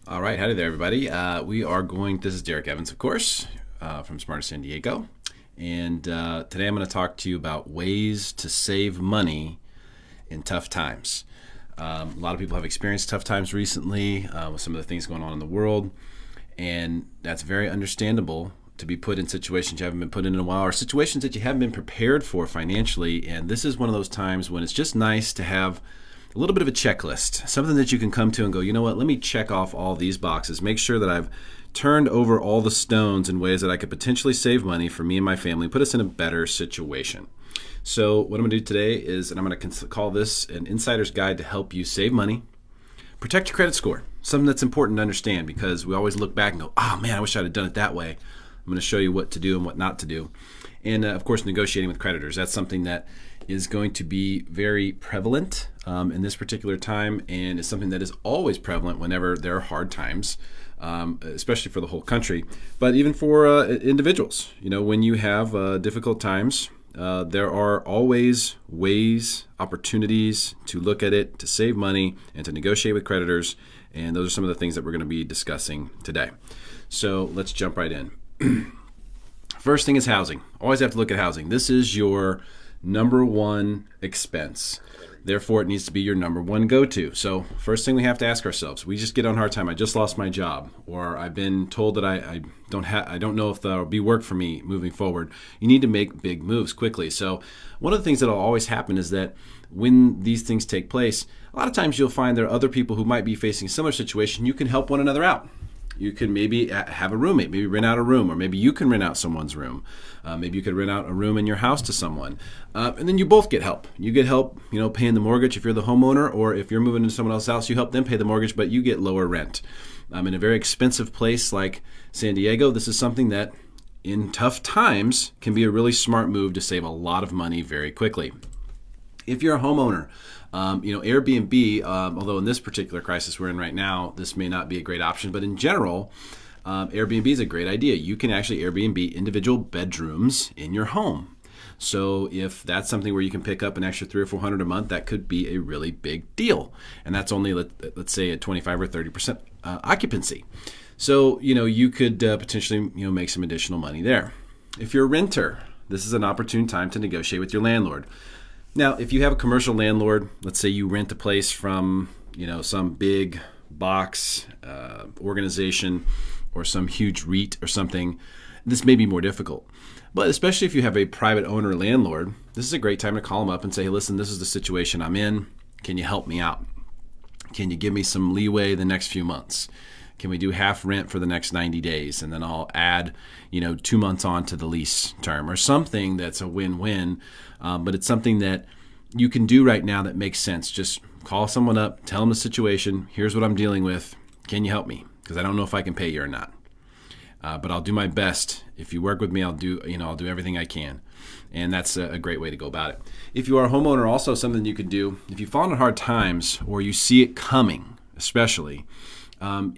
All right, howdy there, everybody. This is Derrick Evans, of course, from Smarter San Diego. And today I'm going to talk to you about ways to save money in tough times. A lot of people have experienced tough times recently with some of the things going on in the world. And that's very understandable to be put in situations you haven't been put in a while, or situations that you haven't been prepared for financially. And this is one of those times when it's just nice to have a little bit of a checklist, something that you can come to and go, you know what, let me check off all these boxes, make sure that I've turned over all the stones in ways that I could potentially save money for me and my family, put us in a better situation. So what I'm going to do today is, and I'm going to call this an insider's guide to help you save money, protect your credit score, something that's important to understand because we always look back and go, oh man, I wish I'd have done it that way. I'm going to show you what to do and what not to do. And of course, negotiating with creditors. That's something that is going to be very prevalent in this particular time, and is something that is always prevalent whenever there are hard times, especially for the whole country, but even for individuals. You know, when you have difficult times, there are always ways, opportunities to look at it, to save money, and to negotiate with creditors. And those are some of the things that we're going to be discussing today. So let's jump right in. First thing is housing. Always have to look at housing. This is your number one expense. Therefore, it needs to be your number one go-to. So first thing we have to ask ourselves, we just get on a hard time. I just lost my job, or I've been told that I don't know if there'll be work for me moving forward. You need to make big moves quickly. So one of the things that will always happen is that when these things take place, a lot of times you'll find there are other people who might be facing a similar situation. You can help one another out. You can maybe have a roommate, maybe rent out a room, or maybe you can rent out someone's room. Maybe you could rent out a room in your house to someone. And then you both get help. You get help, paying the mortgage if you're the homeowner, or if you're moving into someone else's house, you help them pay the mortgage, but you get lower rent. In a very expensive place like San Diego, this is something that in tough times can be a really smart move to save a lot of money very quickly. If you're a homeowner, Airbnb, although in this particular crisis we're in right now, this may not be a great option, but in general, Airbnb is a great idea. You can actually Airbnb individual bedrooms in your home. So if that's something where you can pick up an extra $300 or $400 a month, that could be a really big deal. And that's only, let's say, at 25 or 30% occupancy. So, you could potentially, make some additional money there. If you're a renter, this is an opportune time to negotiate with your landlord. Now, if you have a commercial landlord, let's say you rent a place from, some big box organization or some huge REIT or something, this may be more difficult. But especially if you have a private owner landlord, this is a great time to call them up and say, hey, listen, this is the situation I'm in. Can you help me out? Can you give me some leeway the next few months? Can we do half rent for the next 90 days? And then I'll add, 2 months on to the lease term, or something that's a win-win. But it's something that you can do right now that makes sense. Just call someone up, tell them the situation. Here's what I'm dealing with. Can you help me? Because I don't know if I can pay you or not. But I'll do my best. If you work with me, I'll do everything I can. And that's a great way to go about it. If you are a homeowner, also something you could do, if you fall into hard times or you see it coming, especially,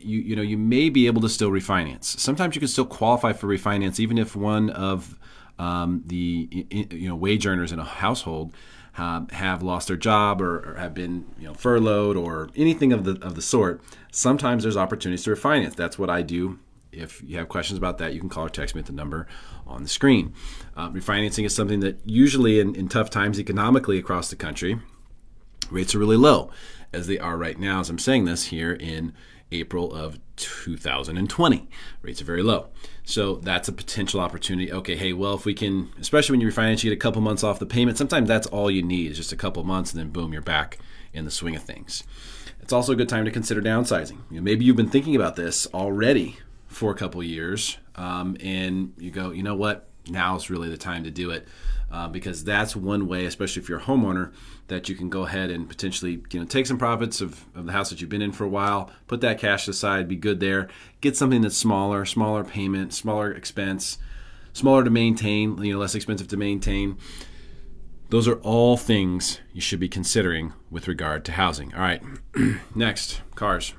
you may be able to still refinance. Sometimes you can still qualify for refinance, even if one of the wage earners in a household have lost their job or have been furloughed or anything of the sort. Sometimes there's opportunities to refinance. That's what I do. If you have questions about that, you can call or text me at the number on the screen. Refinancing is something that usually in tough times economically across the country, rates are really low, as they are right now as I'm saying this here in April of 2020. Rates are very low. So that's a potential opportunity. Okay, hey, well, if we can, especially when you refinance, you get a couple months off the payment. Sometimes that's all you need is just a couple months, and then boom, you're back in the swing of things. It's also a good time to consider downsizing. Maybe you've been thinking about this already for a couple years, and you go, you know what? Now is really the time to do it. Because that's one way, especially if you're a homeowner, that you can go ahead and potentially take some profits of the house that you've been in for a while, put that cash aside, be good there, get something that's smaller payment, smaller expense, smaller to maintain, less expensive to maintain. Those are all things you should be considering with regard to housing. All right, next, cars.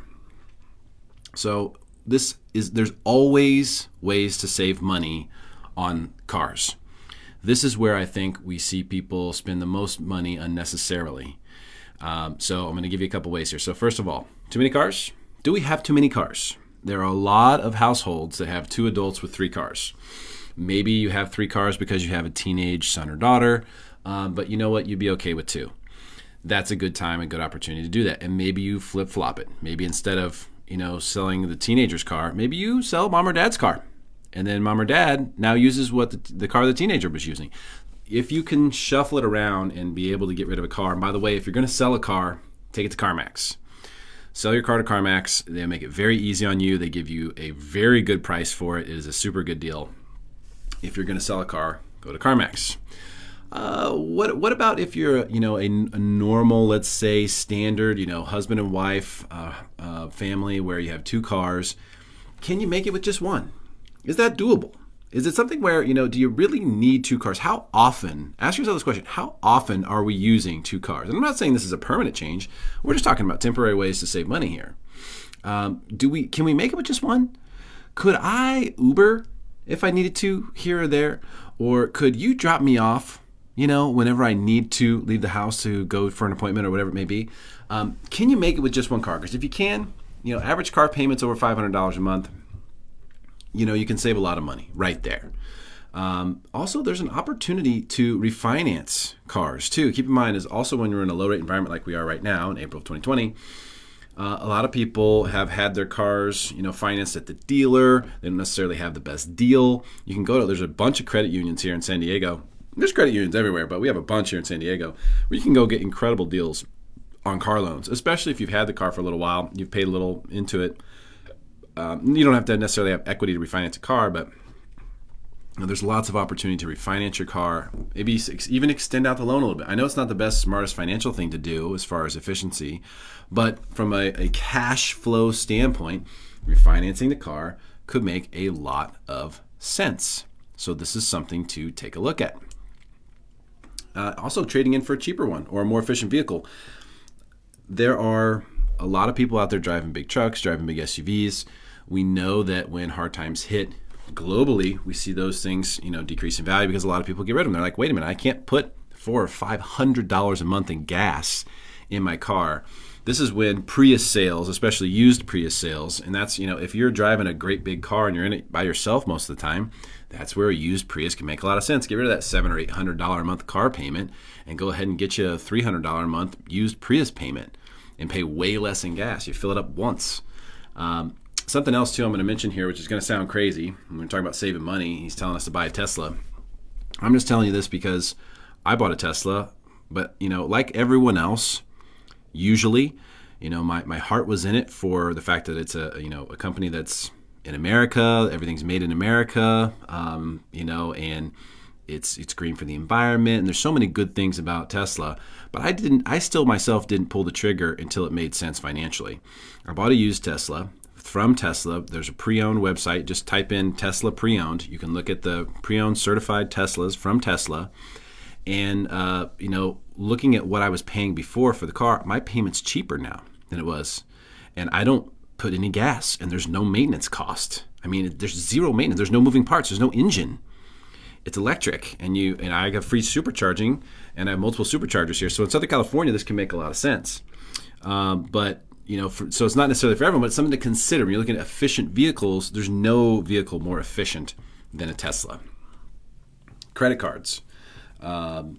So there's always ways to save money on cars. This is where I think we see people spend the most money unnecessarily. So I'm going to give you a couple ways here. So first of all, too many cars, do we have too many cars? There are a lot of households that have 2 adults with 3 cars. Maybe you have 3 cars because you have a teenage son or daughter, but you know what? You'd be okay with 2. That's a good time, a good opportunity to do that. And maybe you flip-flop it. Maybe instead of, selling the teenager's car, maybe you sell mom or dad's car. And then mom or dad now uses what the car the teenager was using. If you can shuffle it around and be able to get rid of a car, and by the way, if you're going to sell a car, take it to CarMax. Sell your car to CarMax. They make it very easy on you. They give you a very good price for it. It is a super good deal. If you're going to sell a car, go to CarMax. What about if you're a normal, let's say standard husband and wife family where you have 2 cars? Can you make it with just one? Is that doable? Is it something where do you really need 2 cars? How often? Ask yourself this question: how often are we using 2 cars? And I'm not saying this is a permanent change. We're just talking about temporary ways to save money here. Can we make it with just one? Could I Uber if I needed to here or there? Or could you drop me off, whenever I need to leave the house to go for an appointment or whatever it may be? Can you make it with just one car? Because if you can, average car payments over $500 a month, you can save a lot of money right there. Also, there's an opportunity to refinance cars too. Keep in mind, is also when you're in a low rate environment like we are right now in April of 2020, a lot of people have had their cars, financed at the dealer. They don't necessarily have the best deal. You can there's a bunch of credit unions here in San Diego. There's credit unions everywhere, but we have a bunch here in San Diego where you can go get incredible deals on car loans, especially if you've had the car for a little while, you've paid a little into it. You don't have to necessarily have equity to refinance a car, but there's lots of opportunity to refinance your car, maybe even extend out the loan a little bit. I know it's not the best, smartest financial thing to do as far as efficiency, but from a cash flow standpoint, refinancing the car could make a lot of sense. So this is something to take a look at. Also, trading in for a cheaper one or a more efficient vehicle. There are a lot of people out there driving big trucks, driving big SUVs. We know that when hard times hit globally, we see those things, decrease in value because a lot of people get rid of them. They're like, wait a minute, I can't put $400 or $500 a month in gas in my car. This is when Prius sales, especially used Prius sales, and that's, if you're driving a great big car and you're in it by yourself most of the time, that's where a used Prius can make a lot of sense. Get rid of that $700 or $800 a month car payment and go ahead and get you a $300 a month used Prius payment and pay way less in gas. You fill it up once. Something else, too, I'm going to mention here, which is going to sound crazy. When we're talking about saving money, he's telling us to buy a Tesla. I'm just telling you this because I bought a Tesla, but, like everyone else, usually, my heart was in it for the fact that it's a company that's in America. Everything's made in America, and it's green for the environment. And there's so many good things about Tesla, but I still myself didn't pull the trigger until it made sense financially. I bought a used Tesla from Tesla. There's a pre-owned website. Just type in Tesla pre-owned. You can look at the pre-owned certified Teslas from Tesla. And, looking at what I was paying before for the car, my payment's cheaper now than it was. And I don't put any gas, and there's no maintenance cost. I mean, there's zero maintenance. There's no moving parts. There's no engine. It's electric, and I have free supercharging, and I have multiple superchargers here. So in Southern California, this can make a lot of sense. But so it's not necessarily for everyone, but it's something to consider. When you're looking at efficient vehicles, there's no vehicle more efficient than a Tesla. Credit cards. All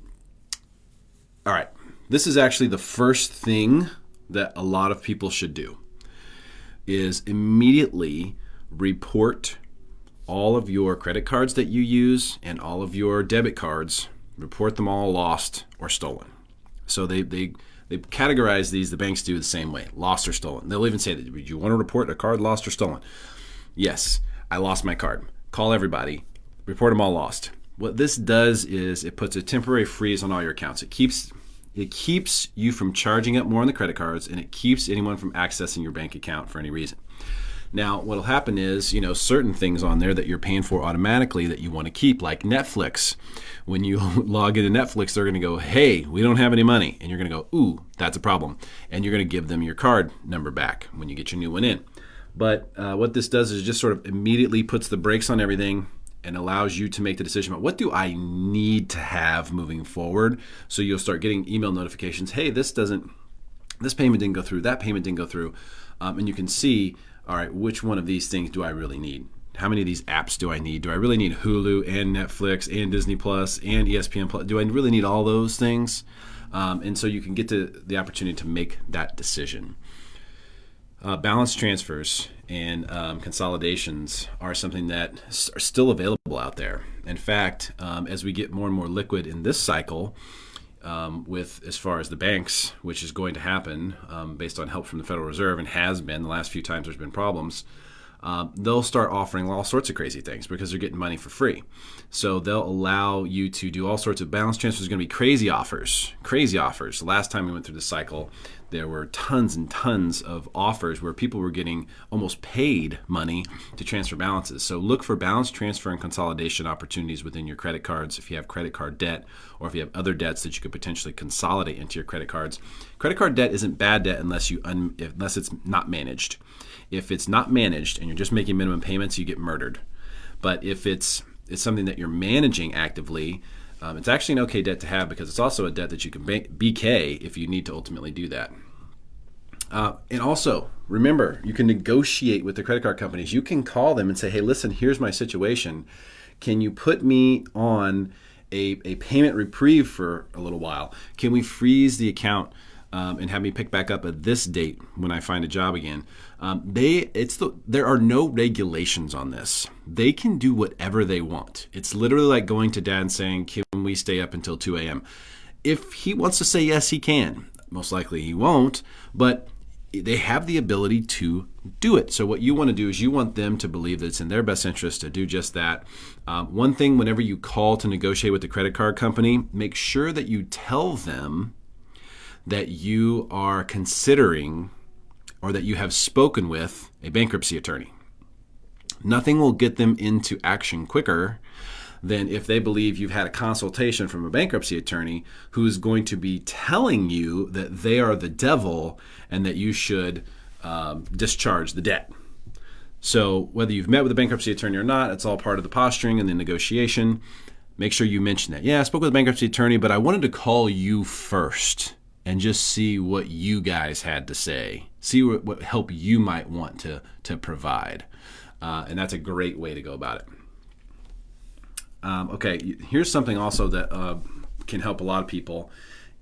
right. This is actually the first thing that a lot of people should do, is immediately report all of your credit cards that you use and all of your debit cards, report them all lost or stolen. So they categorize these, the banks do the same way, lost or stolen. They'll even say that, do you want to report a card lost or stolen? Yes, I lost my card. Call everybody, report them all lost. What this does is it puts a temporary freeze on all your accounts. It keeps you from charging up more on the credit cards, and it keeps anyone from accessing your bank account for any reason. Now, what'll happen is, certain things on there that you're paying for automatically that you want to keep, like Netflix. When you log into Netflix, they're going to go, hey, we don't have any money. And you're going to go, ooh, that's a problem. And you're going to give them your card number back when you get your new one in. But what this does is just sort of immediately puts the brakes on everything and allows you to make the decision about, what do I need to have moving forward? So you'll start getting email notifications. Hey, this doesn't this payment didn't go through, that payment didn't go through. And you can see, all right, which one of these things do I really need? How many of these apps do I need? Do I really need Hulu and Netflix and Disney Plus and ESPN Plus? Do I really need all those things? And so you can get to the opportunity to make that decision. Balance transfers and consolidations are something that are still available out there. In fact, as we get more and more liquid in this cycle, with as far as the banks, which is going to happen based on help from the Federal Reserve and has been the last few times there's been problems, they'll start offering all sorts of crazy things because they're getting money for free. So they'll allow you to do all sorts of balance transfers. There's going to be crazy offers. The last time we went through this cycle, there were tons and tons of offers where people were getting almost paid money to transfer balances. So look for balance transfer and consolidation opportunities within your credit cards if you have credit card debt or if you have other debts that you could potentially consolidate into your credit cards. Credit card debt isn't bad debt unless it's not managed. If it's not managed and you're just making minimum payments, you get murdered. But if it's something that you're managing actively, it's actually an okay debt to have because it's also a debt that you can BK if you need to ultimately do that. And also, remember, you can negotiate with the credit card companies. You can call them and say, hey, listen, here's my situation. Can you put me on a payment reprieve for a little while? Can we freeze the account and have me pick back up at this date when I find a job again? There are no regulations on this. They can do whatever they want. It's literally like going to dad and saying, can we stay up until 2 a.m.? If he wants to say yes, he can. Most likely he won't, but they have the ability to do it. So what you want to do is you want them to believe that it's in their best interest to do just that. One thing, whenever you call to negotiate with the credit card company, make sure that you tell them that you are considering or that you have spoken with a bankruptcy attorney. Nothing will get them into action quicker than if they believe you've had a consultation from a bankruptcy attorney who is going to be telling you that they are the devil and that you should discharge the debt. So whether you've met with a bankruptcy attorney or not, it's all part of the posturing and the negotiation. Make sure you mention that. Yeah, I spoke with a bankruptcy attorney, but I wanted to call you first and just see what you guys had to say. See what help you might want to provide. And that's a great way to go about it. Okay, here's something also that can help a lot of people.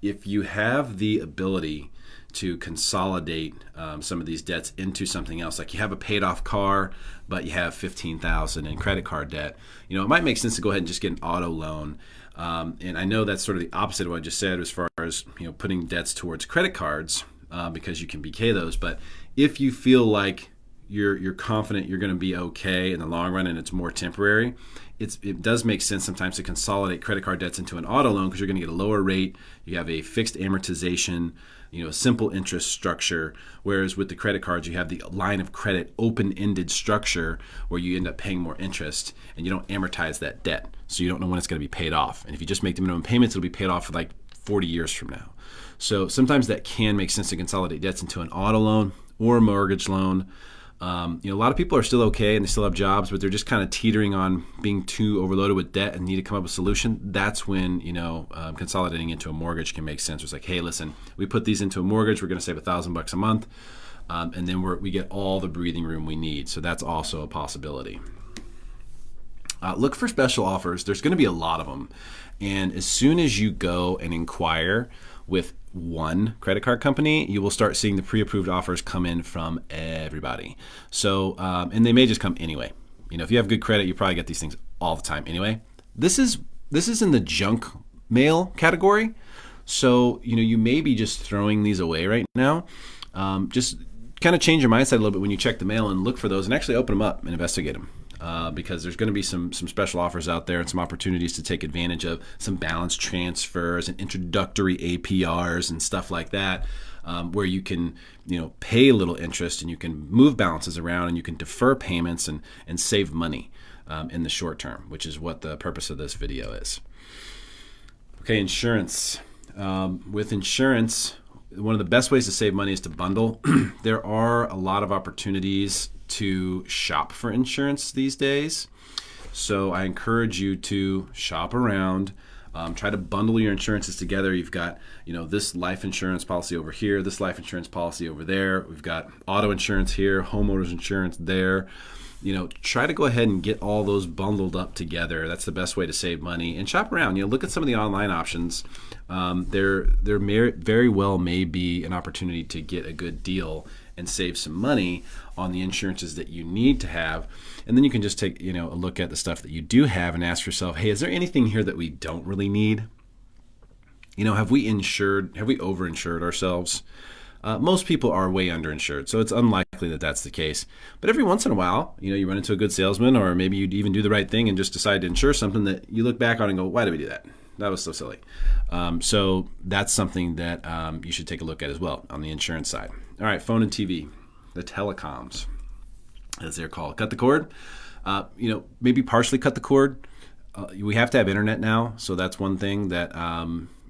If you have the ability to consolidate some of these debts into something else, like you have a paid off car, but you have $15,000 in credit card debt, it might make sense to go ahead and just get an auto loan. And I know that's sort of the opposite of what I just said as far as putting debts towards credit cards because you can BK those. But if you feel like you're confident you're going to be okay in the long run and it's more temporary, it does make sense sometimes to consolidate credit card debts into an auto loan because you're going to get a lower rate. You have a fixed amortization, a simple interest structure, whereas with the credit cards, you have the line of credit open-ended structure where you end up paying more interest and you don't amortize that debt. So you don't know when it's going to be paid off. And if you just make the minimum payments, it'll be paid off for like 40 years from now. So sometimes that can make sense to consolidate debts into an auto loan or a mortgage loan. A lot of people are still okay and they still have jobs, but they're just kind of teetering on being too overloaded with debt and need to come up with a solution. That's when, consolidating into a mortgage can make sense. It's like, hey, listen, we put these into a mortgage. We're going to save $1,000 a month. And then we get all the breathing room we need. So that's also a possibility. Look for special offers. There's going to be a lot of them. And as soon as you go and inquire with one credit card company, you will start seeing the pre-approved offers come in from everybody. So, and they may just come anyway. If you have good credit, you probably get these things all the time anyway. This is in the junk mail category. So, you may be just throwing these away right now. Just kind of change your mindset a little bit when you check the mail and look for those and actually open them up and investigate them. Because there's going to be some special offers out there and some opportunities to take advantage of some balance transfers and introductory APRs and stuff like that, where you can pay a little interest and you can move balances around and you can defer payments and save money in the short term, which is what the purpose of this video is. Okay, insurance. With insurance, one of the best ways to save money is to bundle. There are a lot of opportunities to shop for insurance these days. So I encourage you to shop around. Try to bundle your insurances together. You've got, this life insurance policy over here, this life insurance policy over there. We've got auto insurance here, homeowners insurance there. Try to go ahead and get all those bundled up together. That's the best way to save money. And shop around. Look at some of the online options. There very well may be an opportunity to get a good deal and save some money on the insurances that you need to have. And then you can just take a look at the stuff that you do have and ask yourself, hey, is there anything here that we don't really need? Have we overinsured ourselves? Most people are way underinsured, so it's unlikely that that's the case. But every once in a while, you run into a good salesman, or maybe you'd even do the right thing and just decide to insure something that you look back on and go, why did we do that? That was so silly. So that's something that you should take a look at as well on the insurance side. All right, phone and TV, the telecoms, as they're called. Cut the cord. Maybe partially cut the cord. We have to have internet now, so that's one thing that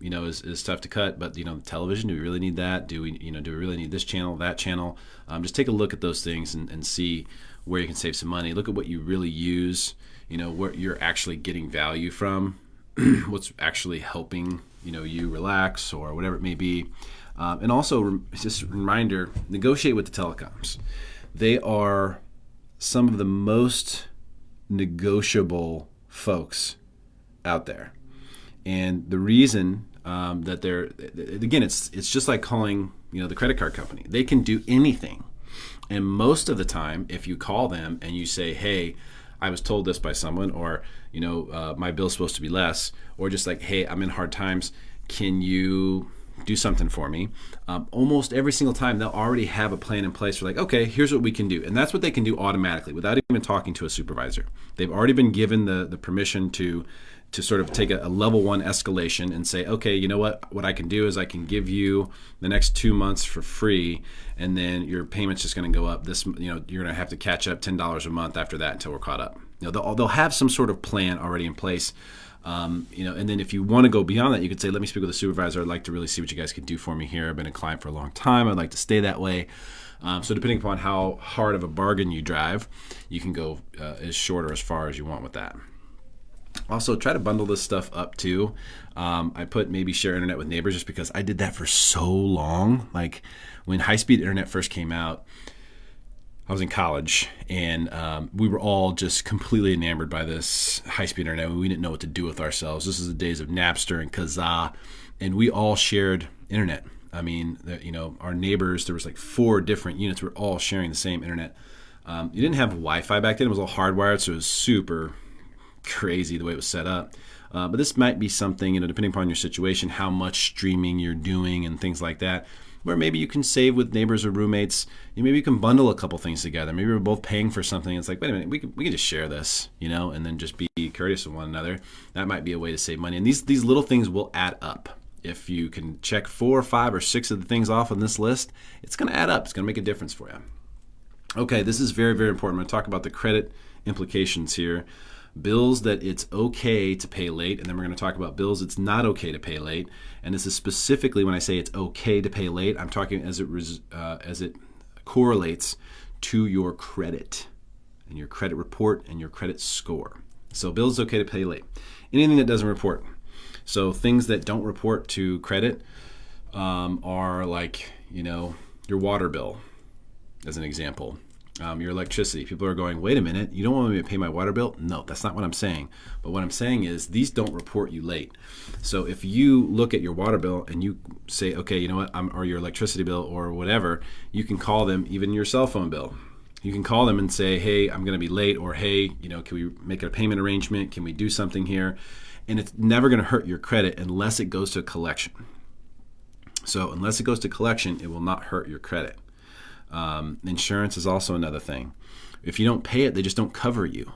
is tough to cut. But television, do we really need that? Do we really need this channel, that channel? Just take a look at those things and see where you can save some money. Look at what you really use. What you're actually getting value from, what's actually helping you relax or whatever it may be. And also, just a reminder, negotiate with the telecoms. They are some of the most negotiable folks out there. And the reason that again, it's just like calling the credit card company. They can do anything. And most of the time, if you call them and you say, hey, I was told this by someone, or my bill's supposed to be less, or just like, hey, I'm in hard times, can you do something for me? Almost every single time they'll already have a plan in place for like, okay, here's what we can do. And that's what they can do automatically without even talking to a supervisor. They've already been given the permission to sort of take a level 1 escalation and say, okay, you know what I can do is I can give you the next 2 months for free, and then your payment's just going to go up. You're going to have to catch up $10 a month after that until we're caught up. They'll have some sort of plan already in place. And then if you want to go beyond that, you could say, let me speak with a supervisor. I'd like to really see what you guys can do for me here. I've been a client for a long time. I'd like to stay that way. So depending upon how hard of a bargain you drive, you can go as short or as far as you want with that. Also, try to bundle this stuff up too. I put maybe share internet with neighbors just because I did that for so long. Like when high-speed internet first came out, I was in college, and we were all just completely enamored by this high-speed internet. We didn't know what to do with ourselves. This is the days of Napster and Kazaa, and we all shared internet. I mean, our neighbors, there was like 4 different units. We were all sharing the same internet. You didn't have Wi-Fi back then. It was all hardwired, so it was super crazy the way it was set up. But this might be something, depending upon your situation, how much streaming you're doing and things like that, where maybe you can save with neighbors or roommates. Maybe you can bundle a couple things together. Maybe we're both paying for something. It's like, wait a minute, we can just share this, and then just be courteous with one another. That might be a way to save money. And these little things will add up. If you can check 4 or 5 or 6 of the things off on this list, it's going to add up. It's going to make a difference for you. Okay, this is very, very important. I'm going to talk about the credit implications here. Bills that it's okay to pay late, and then we're going to talk about bills it's not okay to pay late. And this is specifically when I say it's okay to pay late, I'm talking as it correlates to your credit and your credit report and your credit score. So bills is okay to pay late. Anything that doesn't report. So things that don't report to credit are like, your water bill, as an example. Your electricity. People are going, wait a minute, you don't want me to pay my water bill? No, that's not what I'm saying. But what I'm saying is these don't report you late. So if you look at your water bill and you say, okay, you know what, or your electricity bill or whatever, you can call them, even your cell phone bill. You can call them and say, hey, I'm going to be late, or hey, can we make a payment arrangement? Can we do something here? And it's never going to hurt your credit unless it goes to collection. So unless it goes to collection, it will not hurt your credit. Insurance is also another thing. If you don't pay it, they just don't cover you.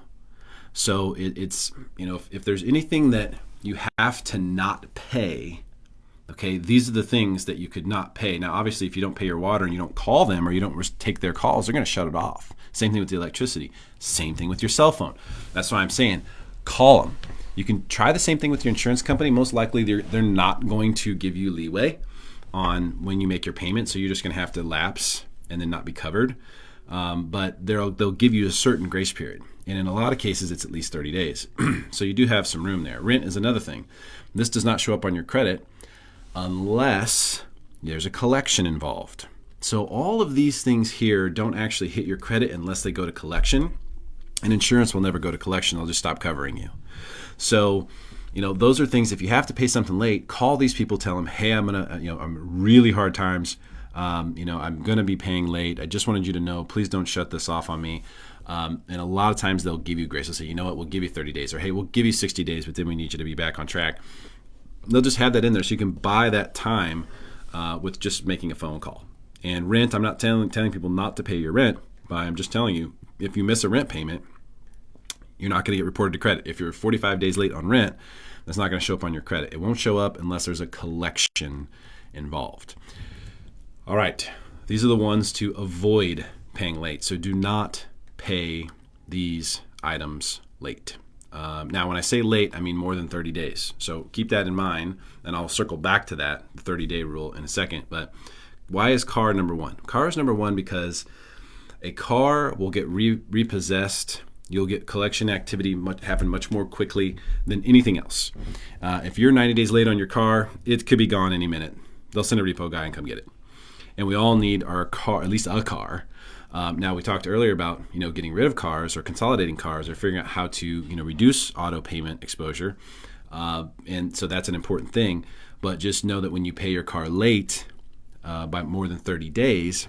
So it's if there's anything that you have to not pay, okay, these are the things that you could not pay. Now, obviously, if you don't pay your water and you don't call them or you don't take their calls, they're going to shut it off. Same thing with the electricity. Same thing with your cell phone. That's why I'm saying call them. You can try the same thing with your insurance company. Most likely, they're not going to give you leeway on when you make your payment, so you're just going to have to lapse and then not be covered. But they'll give you a certain grace period. And in a lot of cases, it's at least 30 days. So you do have some room there. Rent is another thing. This does not show up on your credit unless there's a collection involved. So all of these things here don't actually hit your credit unless they go to collection. And insurance will never go to collection. They'll just stop covering you. So, those are things. If you have to pay something late, call these people, tell them, hey, I'm really hard times. I'm going to be paying late. I just wanted you to know, please don't shut this off on me. And a lot of times they'll give you grace. They'll say, you know what, we'll give you 30 days, or hey, we'll give you 60 days, but then we need you to be back on track. They'll just have that in there so you can buy that time with just making a phone call. And rent, I'm not telling people not to pay your rent, but I'm just telling you, if you miss a rent payment, you're not going to get reported to credit. If you're 45 days late on rent, that's not going to show up on your credit. It won't show up unless there's a collection involved. All right, these are the ones to avoid paying late. So do not pay these items late. Now, when I say late, I mean more than 30 days. So keep that in mind, and I'll circle back to that, the 30-day rule, in a second. But why is car number one? Car is number one because a car will get repossessed. You'll get collection activity happen much more quickly than anything else. If you're 90 days late on your car, it could be gone any minute. They'll send a repo guy and come get it. And we all need our car, at least a car. Now, we talked earlier about getting rid of cars or consolidating cars or figuring out how to reduce auto payment exposure. And so that's an important thing. But just know that when you pay your car late by more than 30 days,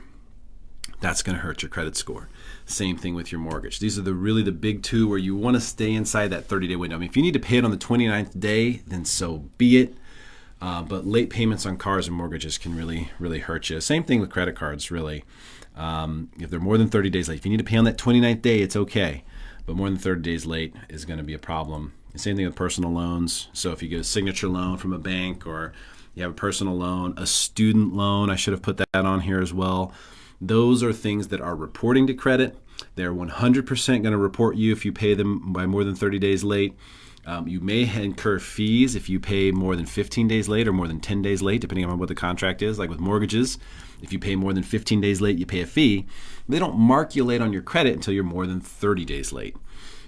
that's going to hurt your credit score. Same thing with your mortgage. These are really the big two where you want to stay inside that 30-day window. I mean, if you need to pay it on the 29th day, then so be it. But late payments on cars and mortgages can really, really hurt you. Same thing with credit cards, really. If they're more than 30 days late, if you need to pay on that 29th day, it's okay. But more than 30 days late is going to be a problem. Same thing with personal loans. So if you get a signature loan from a bank, or you have a personal loan, a student loan, I should have put that on here as well. Those are things that are reporting to credit. They're 100% going to report you if you pay them by more than 30 days late. You may incur fees if you pay more than 15 days late or more than 10 days late, depending on what the contract is. Like with mortgages, if you pay more than 15 days late, you pay a fee. They don't mark you late on your credit until you're more than 30 days late.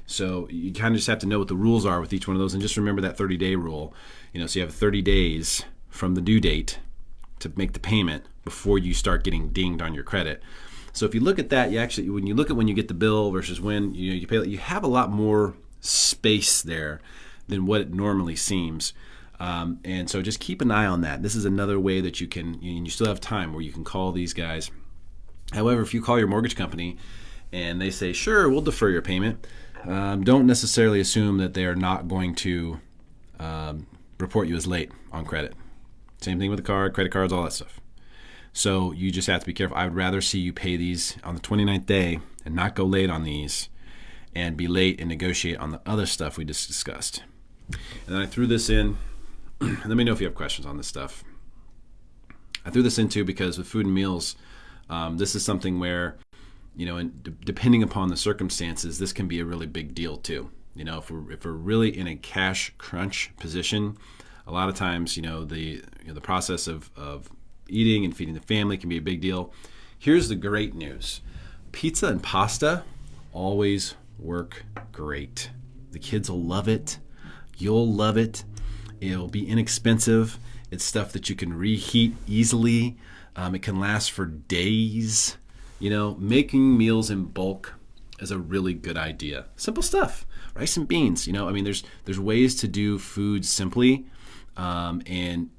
So you kind of just have to know what the rules are with each one of those, and just remember that 30-day rule. So you have 30 days from the due date to make the payment before you start getting dinged on your credit. So if you look at that, when you get the bill versus when you pay, you have a lot more space there than what it normally seems. And so just keep an eye on that. This is another way that you can, you still have time where you can call these guys. However, if you call your mortgage company and they say, sure, we'll defer your payment, don't necessarily assume that they are not going to report you as late on credit. Same thing with the card, credit cards, all that stuff. So you just have to be careful. I would rather see you pay these on the 29th day and not go late on these, and be late and negotiate on the other stuff we just discussed. And then I threw this in. Let me know if you have questions on this stuff. I threw this in too because with food and meals, this is something where, and depending upon the circumstances, this can be a really big deal too. If we're really in a cash crunch position, a lot of times, the process of eating and feeding the family can be a big deal. Here's the great news. Pizza and pasta always work great. The kids will love it. You'll love it. It'll be inexpensive. It's stuff that you can reheat easily. It can last for days. Making meals in bulk is a really good idea. Simple stuff. Rice and beans. There's ways to do food simply, and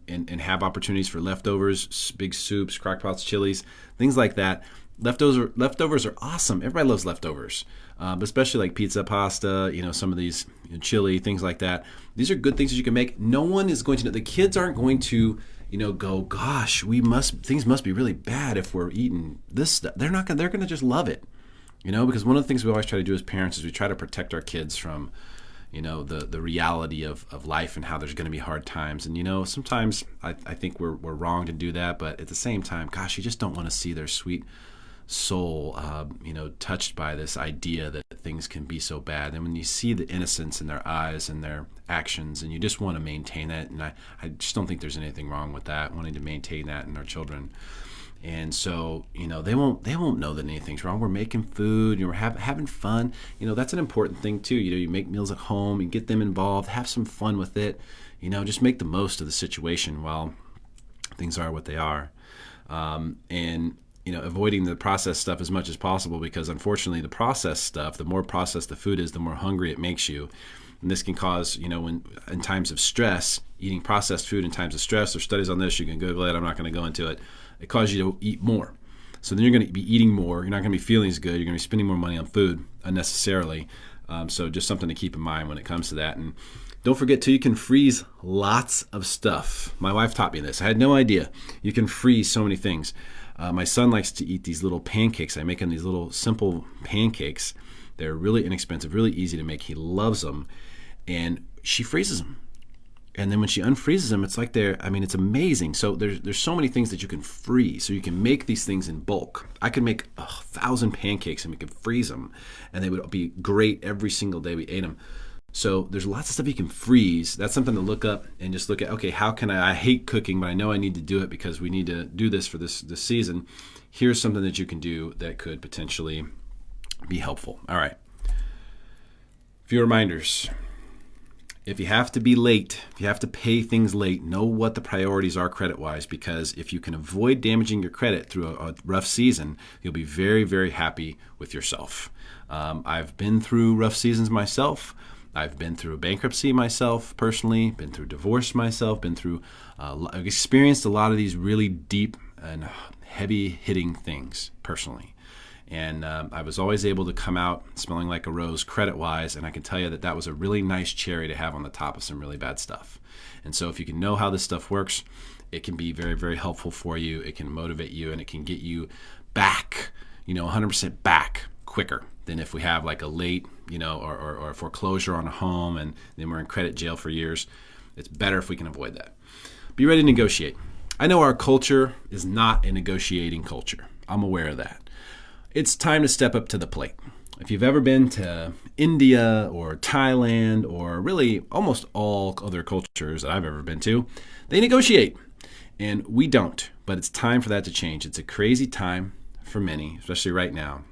have opportunities for leftovers, big soups, crock pots, chilies, things like that. Leftovers are awesome. Everybody loves leftovers, but especially like pizza, pasta, some of these chili, things like that. These are good things that you can make. No one is going to know. The kids aren't going to, go, gosh, things must be really bad if we're eating this stuff. They're going to just love it, because one of the things we always try to do as parents is we try to protect our kids from, the reality of life and how there's going to be hard times. And, sometimes I think we're wrong to do that, but at the same time, gosh, you just don't want to see their sweet soul, touched by this idea that things can be so bad. And when you see the innocence in their eyes and their actions, and you just want to maintain that, and I just don't think there's anything wrong with that, wanting to maintain that in our children. And so, they won't know that anything's wrong. We're making food, we're having fun. That's an important thing too. You make meals at home, you get them involved, have some fun with it. Just make the most of the situation while things are what they are. And avoiding the processed stuff as much as possible, because unfortunately the processed stuff, the more processed the food is, the more hungry it makes you. And this can cause, when in times of stress, eating processed food in times of stress, there's studies on this, you can Google it, I'm not going to go into it. It causes you to eat more. So then you're going to be eating more, you're not going to be feeling as good, you're going to be spending more money on food unnecessarily. So just something to keep in mind when it comes to that. And don't forget too, you can freeze lots of stuff. My wife taught me this. I had no idea. You can freeze so many things. My son likes to eat these little pancakes. I make him these little simple pancakes. They're really inexpensive, really easy to make. He loves them. And she freezes them. And then when she unfreezes them, it's like it's amazing. So there's so many things that you can freeze. So you can make these things in bulk. I could make 1,000 pancakes and we could freeze them. And they would be great every single day we ate them. So there's lots of stuff you can freeze. That's something to look up and just look at, okay, how can I hate cooking, but I know I need to do it because we need to do this for this season. Here's something that you can do that could potentially be helpful. All right. A few reminders. If you have to be late, if you have to pay things late, know what the priorities are credit-wise, because if you can avoid damaging your credit through a rough season, you'll be very, very happy with yourself. I've been through rough seasons myself. I've been through a bankruptcy myself personally, been through divorce myself, I've experienced a lot of these really deep and heavy-hitting things personally. And I was always able to come out smelling like a rose credit-wise, and I can tell you that was a really nice cherry to have on the top of some really bad stuff. And so if you can know how this stuff works, it can be very, very helpful for you. It can motivate you, and it can get you back, 100% back quicker than if we have like a late, or a foreclosure on a home, and then we're in credit jail for years. It's better if we can avoid that. Be ready to negotiate. I know our culture is not a negotiating culture. I'm aware of that. It's time to step up to the plate. If you've ever been to India or Thailand, or really almost all other cultures that I've ever been to, they negotiate. And we don't, but it's time for that to change. It's a crazy time for many, especially right now.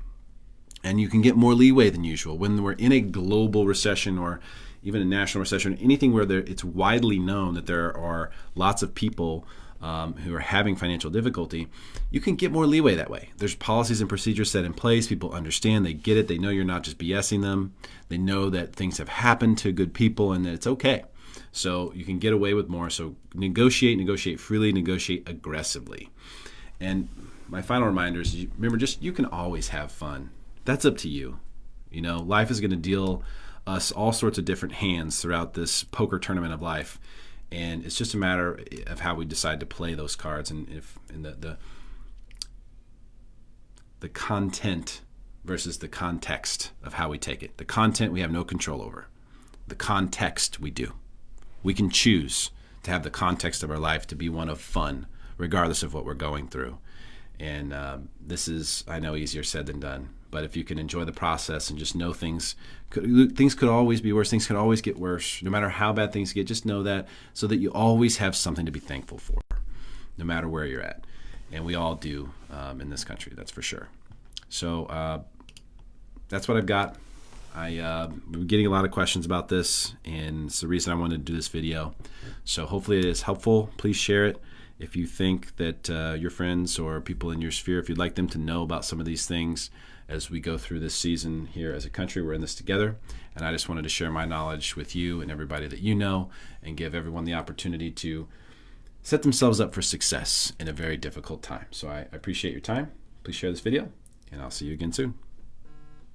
And you can get more leeway than usual. When we're in a global recession or even a national recession, anything where it's widely known that there are lots of people who are having financial difficulty, you can get more leeway that way. There's policies and procedures set in place. People understand, they get it. They know you're not just BSing them. They know that things have happened to good people and that it's okay. So you can get away with more. So negotiate freely, negotiate aggressively. And my final reminder is, remember, you can always have fun. That's up to you. Life is going to deal us all sorts of different hands throughout this poker tournament of life. And it's just a matter of how we decide to play those cards, and the content versus the context of how we take it. The content we have no control over. The context we do. We can choose to have the context of our life to be one of fun, regardless of what we're going through. And this is, I know, easier said than done. But if you can enjoy the process and just know things could always be worse. Things could always get worse. No matter how bad things get, just know that, so that you always have something to be thankful for, no matter where you're at. And we all do in this country, that's for sure. So that's what I've got. We're getting a lot of questions about this, and it's the reason I wanted to do this video. So hopefully it is helpful. Please share it. If you think that your friends or people in your sphere, if you'd like them to know about some of these things as we go through this season here as a country, we're in this together. And I just wanted to share my knowledge with you and everybody that you know, and give everyone the opportunity to set themselves up for success in a very difficult time. So I appreciate your time. Please share this video, and I'll see you again soon.